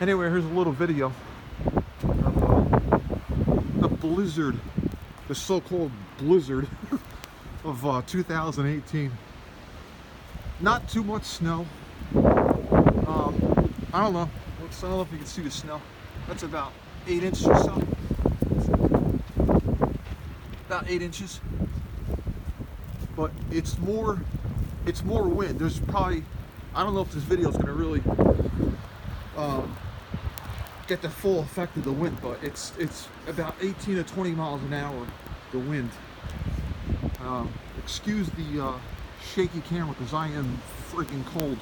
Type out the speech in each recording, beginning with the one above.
Anyway, here's a little video of the blizzard, the so-called blizzard of 2018. Not too much snow. I don't know. I don't know if you can see the snow. That's about 8 inches or so. About 8 inches. But it's more wind. There's probably, I don't know if this video is going to really get the full effect of the wind, but it's about 18 to 20 miles an hour, the wind. Excuse the shaky camera because I am freaking cold.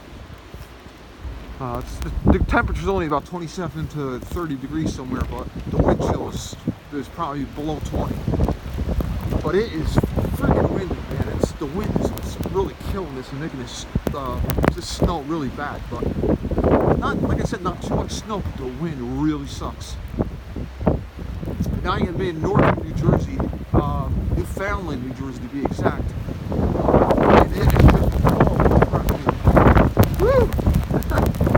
The temperature's only about 27 to 30 degrees somewhere, but the wind chill is probably below 20. But it is freaking windy, man. The wind is really killing this and making this snow really bad. But not, like I said, not too much snow, but the wind really sucks. Now I'm in northern New Jersey, Newfoundland, New Jersey to be exact. And it is just woo!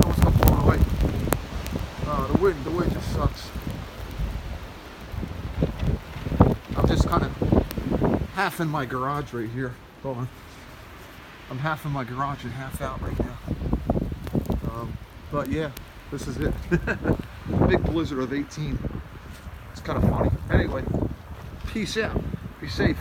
Almost got blown away. The wind just sucks. I'm just kind of half in my garage right here. Hold on. I'm half in my garage and half out right now. But yeah, this is it. Big blizzard of 18. It's kind of funny. Anyway, peace out. Be safe.